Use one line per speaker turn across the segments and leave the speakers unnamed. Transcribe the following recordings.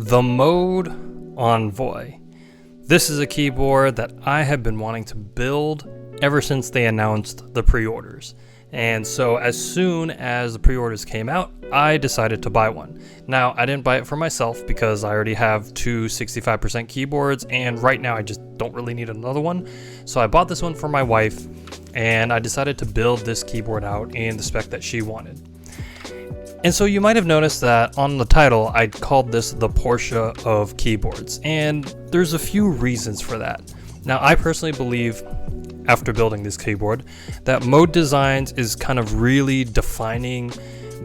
The Mode Envoy. This is a keyboard that I have been wanting to build ever since they announced the pre-orders. And so as soon as the pre-orders came out, I decided to buy one. Now, I didn't buy it for myself because I already have two 65% keyboards, and right now I just don't really need another one. So I bought this one for my wife, and I decided to build this keyboard out in the spec that she wanted. And so you might have noticed that on the title, I called this the Porsche of keyboards, and there's a few reasons for that. Now, I personally believe, after building this keyboard, that Mode Designs is kind of really defining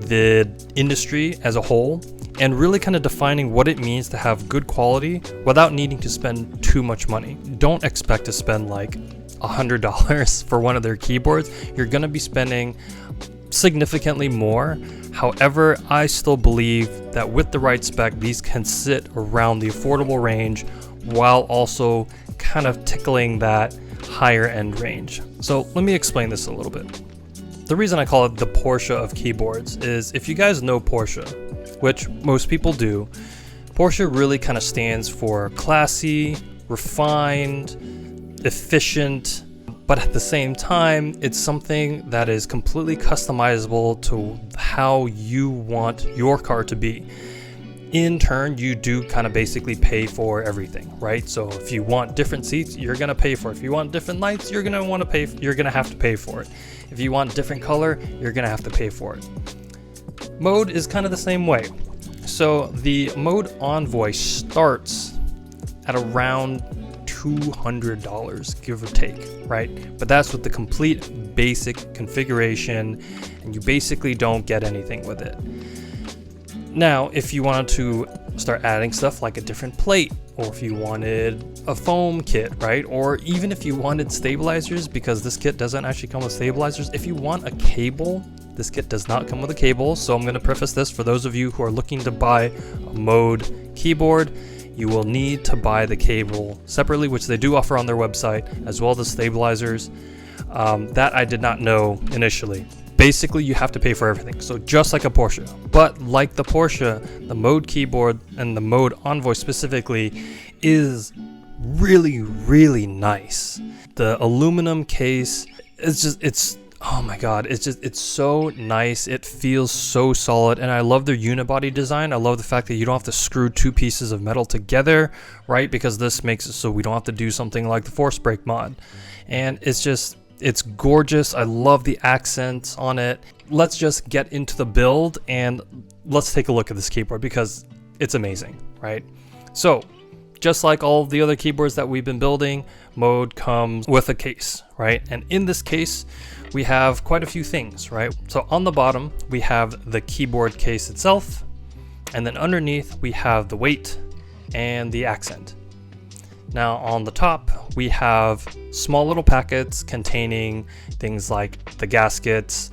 the industry as a whole and really kind of defining what it means to have good quality without needing to spend too much money. Don't expect to spend like $100 for one of their keyboards. You're going to be spending significantly more. However, I still believe that with the right spec, these can sit around the affordable range while also kind of tickling that higher end range. So let me explain this a little bit. The reason I call it the Porsche of keyboards is, if you guys know Porsche, which most people do, Porsche really kind of stands for classy, refined, efficient, but at the same time, it's something that is completely customizable to how you want your car to be. In turn, you do kind of basically pay for everything, right? So if you want different seats, you're gonna pay for it. If you want different lights, you're gonna have to pay for it. If you want different color, you're gonna have to pay for it. Mode is kind of the same way. So the Mode Envoy starts at around $200, give or take, right? But that's with the complete basic configuration, and you basically don't get anything with it. Now, if you wanted to start adding stuff like a different plate, or if you wanted a foam kit, right? Or even if you wanted stabilizers, because this kit doesn't actually come with stabilizers. If you want a cable, this kit does not come with a cable. So I'm going to preface this for those of you who are looking to buy a Mode keyboard. You will need to buy the cable separately, which they do offer on their website, as well as the stabilizers. That I did not know initially. Basically, you have to pay for everything, so just like a Porsche. But like the Porsche, the Mode keyboard and the Mode Envoy specifically is really, really nice. The aluminum case, oh my god, it's so nice. It feels so solid, and I love their unibody design. I love the fact that you don't have to screw two pieces of metal together, right? Because this makes it so we don't have to do something like the force brake mod. And it's gorgeous. I love the accents on it. Let's just get into the build and let's take a look at this keyboard because it's amazing, right? So just like all of the other keyboards that we've been building, Mode comes with a case, right? And in this case, we have quite a few things, right? So on the bottom, we have the keyboard case itself, and then underneath we have the weight and the accent. Now on the top, we have small little packets containing things like the gaskets,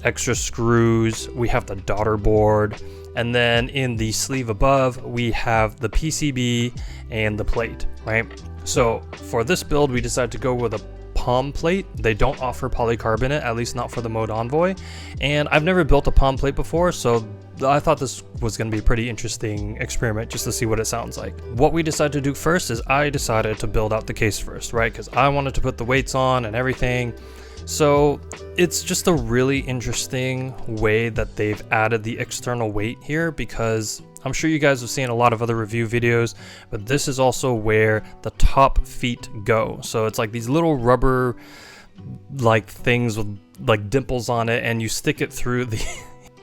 extra screws, we have the daughter board, and then in the sleeve above, we have the PCB and the plate, right? So for this build, we decided to go with a palm plate. They don't offer polycarbonate, at least not for the Mode Envoy. And I've never built a palm plate before, so I thought this was going to be a pretty interesting experiment just to see what it sounds like. What we decided to do first is I decided to build out the case first, right? Because I wanted to put the weights on and everything. So it's just a really interesting way that they've added the external weight here, because I'm sure you guys have seen a lot of other review videos, but this is also where the top feet go. So it's like these little rubber like things with like dimples on it, and you stick it through the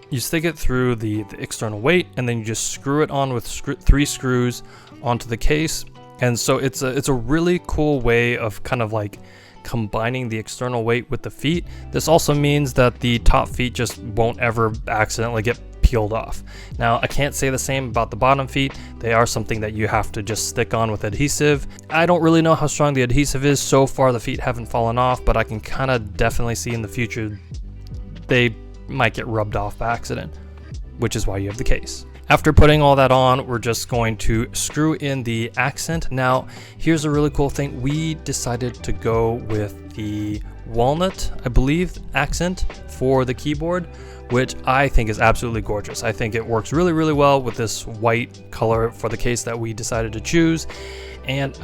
the external weight, and then you just screw it on with three screws onto the case. And so it's a really cool way of kind of like combining the external weight with the feet. This also means that the top feet just won't ever accidentally get peeled off. Now, I can't say the same about the bottom feet. They are something that you have to just stick on with adhesive. I don't really know how strong the adhesive is. So far, the feet haven't fallen off, but I can kind of definitely see in the future they might get rubbed off by accident, which is why you have the case. After putting all that on, we're just going to screw in the accent. Now, here's a really cool thing. We decided to go with the walnut, I believe, accent for the keyboard, which I think is absolutely gorgeous. I think it works really, really well with this white color for the case that we decided to choose. And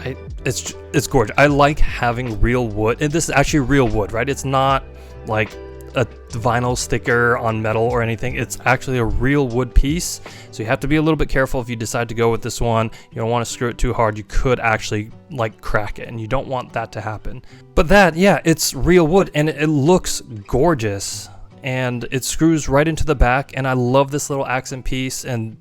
it's gorgeous. I like having real wood, and this is actually real wood, right? It's not like a vinyl sticker on metal or anything. It's actually a real wood piece, so you have to be a little bit careful if you decide to go with this one. You don't want to screw it too hard. You could actually like crack it, and you don't want that to happen. But that, yeah, it's real wood, and it looks gorgeous, and it screws right into the back, and I love this little accent piece, and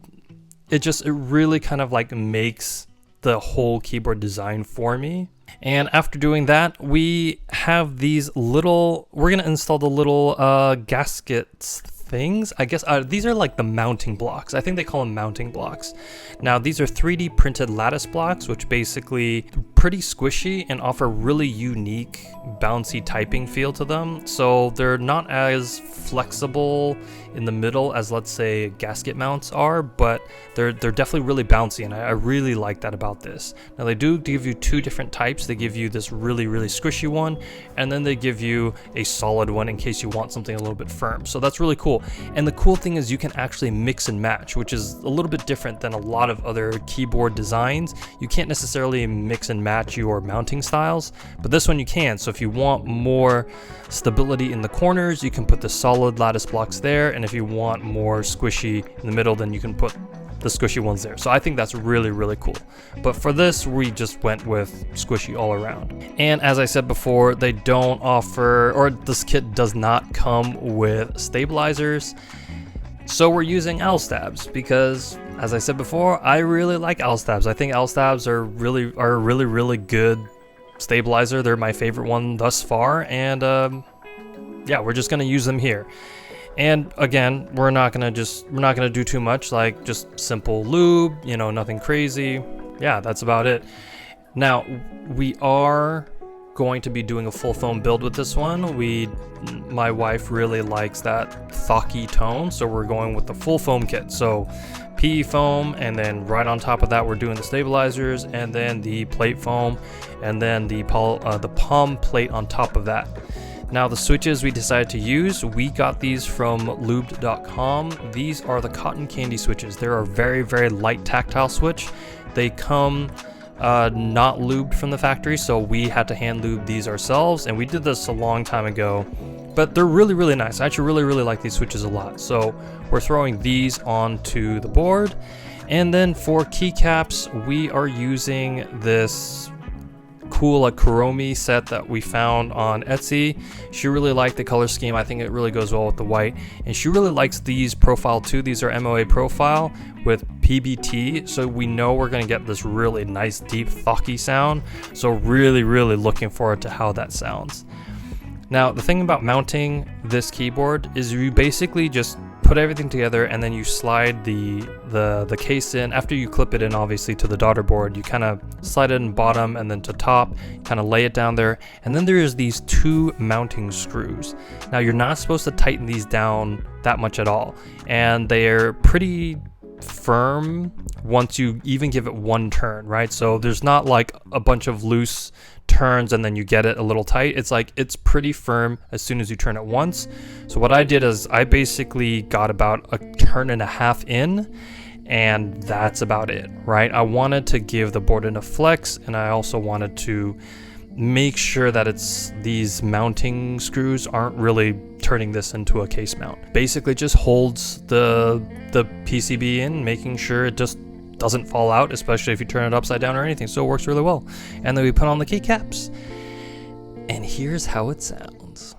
it really kind of like makes the whole keyboard design for me. And after doing that, we have these little, we're gonna install the little gaskets things. I guess these are like the mounting blocks. I think they call them mounting blocks. Now these are 3D printed lattice blocks, which basically pretty squishy and offer really unique bouncy typing feel to them. So they're not as flexible in the middle as, let's say, gasket mounts are, but they're definitely really bouncy, and I really like that about this. Now they do give you two different types. They give you this really, really squishy one, and then they give you a solid one in case you want something a little bit firm. So that's really cool. And the cool thing is you can actually mix and match, which is a little bit different than a lot of other keyboard designs. You can't necessarily mix and match your mounting styles, but this one you can. So if you want more stability in the corners, you can put the solid lattice blocks there, and if you want more squishy in the middle, then you can put the squishy ones there. So I think that's really, really cool. But for this, we just went with squishy all around. And as I said before, they don't offer, or this kit does not come with stabilizers. So we're using owl stabs because, as I said before, I really like owl stabs. I think owl stabs are a really good stabilizer. They're my favorite one thus far, and yeah, we're just gonna use them here. And again, we're not gonna do too much, like just simple lube, you know, nothing crazy. Yeah, that's about it. Now we are going to be doing a full foam build with this one. My wife really likes that thocky tone, so we're going with the full foam kit. So PE foam, and then right on top of that we're doing the stabilizers, and then the plate foam, and then the palm plate on top of that. Now the switches we decided to use, we got these from lubed.com. These are the cotton candy switches. They're a very, very light tactile switch. They come not lubed from the factory, so we had to hand lube these ourselves, and we did this a long time ago, but they're really, really nice. I actually really, really like these switches a lot. So we're throwing these onto the board. And then for keycaps, we are using this cool Kuromi set that we found on Etsy. She really liked the color scheme. I think it really goes well with the white, and she really likes these profile too. These are MOA profile with PBT, so we know we're going to get this really nice deep thocky sound. So really, really looking forward to how that sounds. Now the thing about mounting this keyboard is you basically just put everything together, and then you slide the case in. After you clip it in, obviously, to the daughter board, you kind of slide it in bottom and then to top, kind of lay it down there, and then there's these two mounting screws. Now you're not supposed to tighten these down that much at all, and they're pretty firm once you even give it one turn, right? So there's not like a bunch of loose turns and then you get it a little tight. It's like it's pretty firm as soon as you turn it once. So what I did is I basically got about a turn and a half in, and that's about it, right? I wanted to give the board enough flex, and I also wanted to make sure that these mounting screws aren't really turning this into a case mount. Basically just holds the PCB in, making sure it just doesn't fall out, especially if you turn it upside down or anything. So it works really well. And then we put on the keycaps, and here's how it sounds.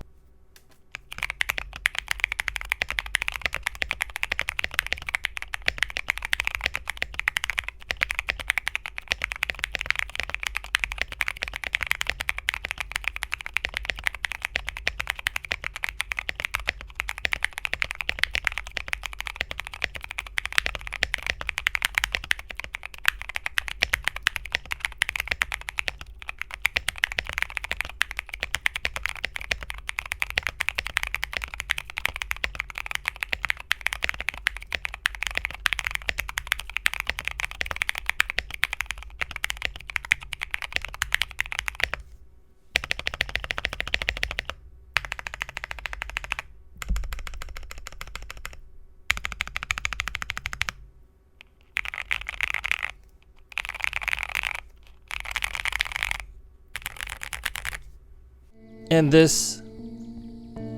And this,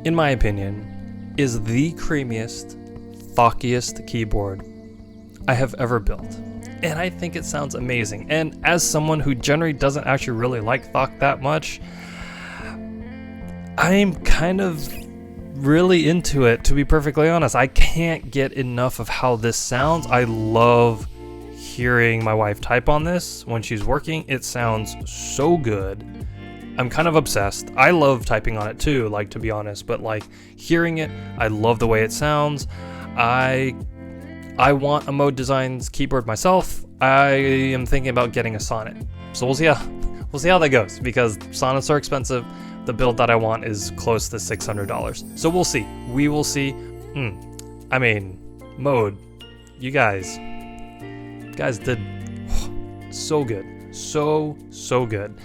in my opinion, is the creamiest, thockiest keyboard I have ever built. And I think it sounds amazing. And as someone who generally doesn't actually really like thock that much, I'm kind of really into it, to be perfectly honest. I can't get enough of how this sounds. I love hearing my wife type on this when she's working. It sounds so good. I'm kind of obsessed. I love typing on it too, like, to be honest, but like hearing it, I love the way it sounds. I want a Mode Designs keyboard myself. I am thinking about getting a Sonnet. So we'll see how that goes, because Sonnets are expensive. The build that I want is close to $600. So we'll see. We will see. I mean, Mode, you guys did so good. So good.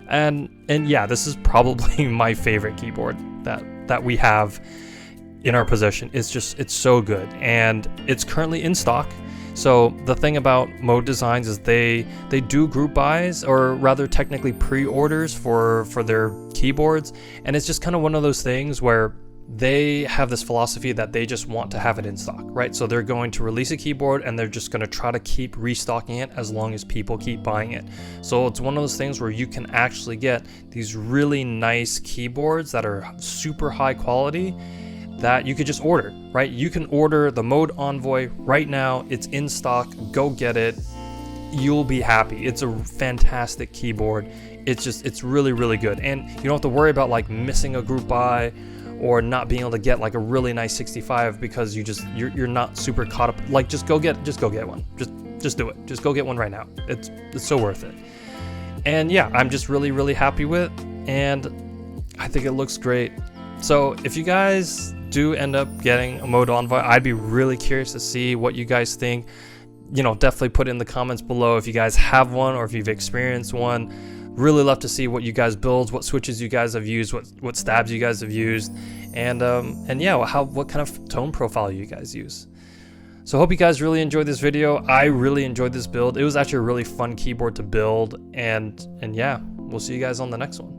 And yeah, this is probably my favorite keyboard that we have in our possession. It's so good, and it's currently in stock. So the thing about Mode Designs is they do group buys, or rather technically pre-orders for their keyboards, and it's just kind of one of those things where they have this philosophy that they just want to have it in stock, right? So they're going to release a keyboard and they're just going to try to keep restocking it as long as people keep buying it. So it's one of those things where you can actually get these really nice keyboards that are super high quality that you could just order, right? You can order the Mode Envoy right now. It's in stock. Go get it. You'll be happy. It's a fantastic keyboard. It's really, really good. And you don't have to worry about like missing a group buy or not being able to get like a really nice 65 because you're not super caught up. Like, just go get one. Just do it. Just go get one right now. It's so worth it. And yeah, I'm just really, really happy with it, and I think it looks great. So if you guys do end up getting a Mode Envoy, I'd be really curious to see what you guys think. Definitely put it in the comments below if you guys have one or if you've experienced one. Really love to see what you guys build, what switches you guys have used, what stabs you guys have used, and yeah, what kind of tone profile you guys use. So I hope you guys really enjoyed this video. I really enjoyed this build. It was actually a really fun keyboard to build, and yeah, we'll see you guys on the next one.